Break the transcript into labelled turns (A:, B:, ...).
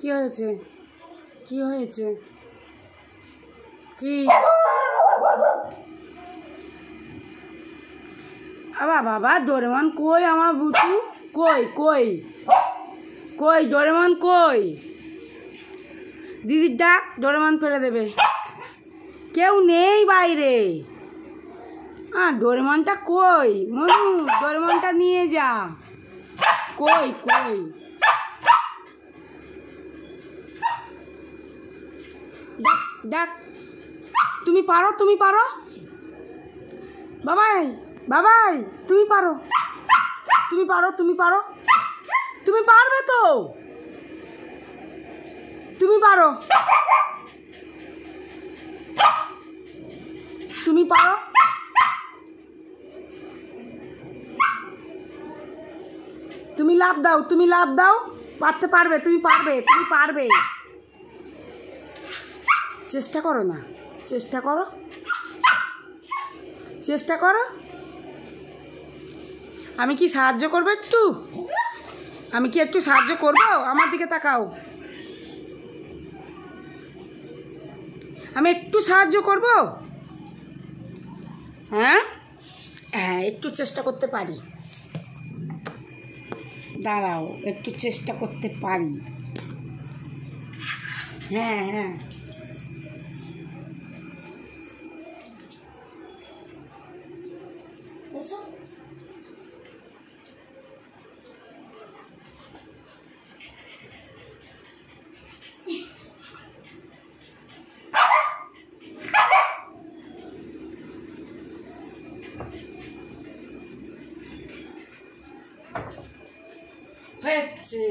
A: কি হয়েছে? কি হয়েছে? কি আবার বাবা ডোরেমন কই? আমার বুঝি কই কই কই ডোরেমন কই? দিদির ডাক, ডোরেমন ফেলে দেবে। কেউ নেই বাইরে। ডোরেমনটা কই? মনু, ডোরেমনটা নিয়ে যা। কই কই? ডাক ডাক। তুমি পারো, তুমি পারো বাবাই, বাবাই তুমি পারো, তুমি পারো, তুমি পারো, তুমি পারবে তো, তুমি পারো, তুমি পারো। তুমি লাফ দাও, তুমি লাফ দাও, পারতে পারবে, তুমি পারবে, তুমি পারবে। চেষ্টা করো না, চেষ্টা করো, চেষ্টা করো। আমি কি সাহায্য করবো একটু? আমি কি একটু সাহায্য করবো? আমার দিকে তাকাও। আমি একটু সাহায্য করব? হ্যাঁ হ্যাঁ, একটু চেষ্টা করতে পারি। দাঁড়াও, একটু চেষ্টা করতে পারি। হ্যাঁ হ্যাঁ, এসো। হয়েছে।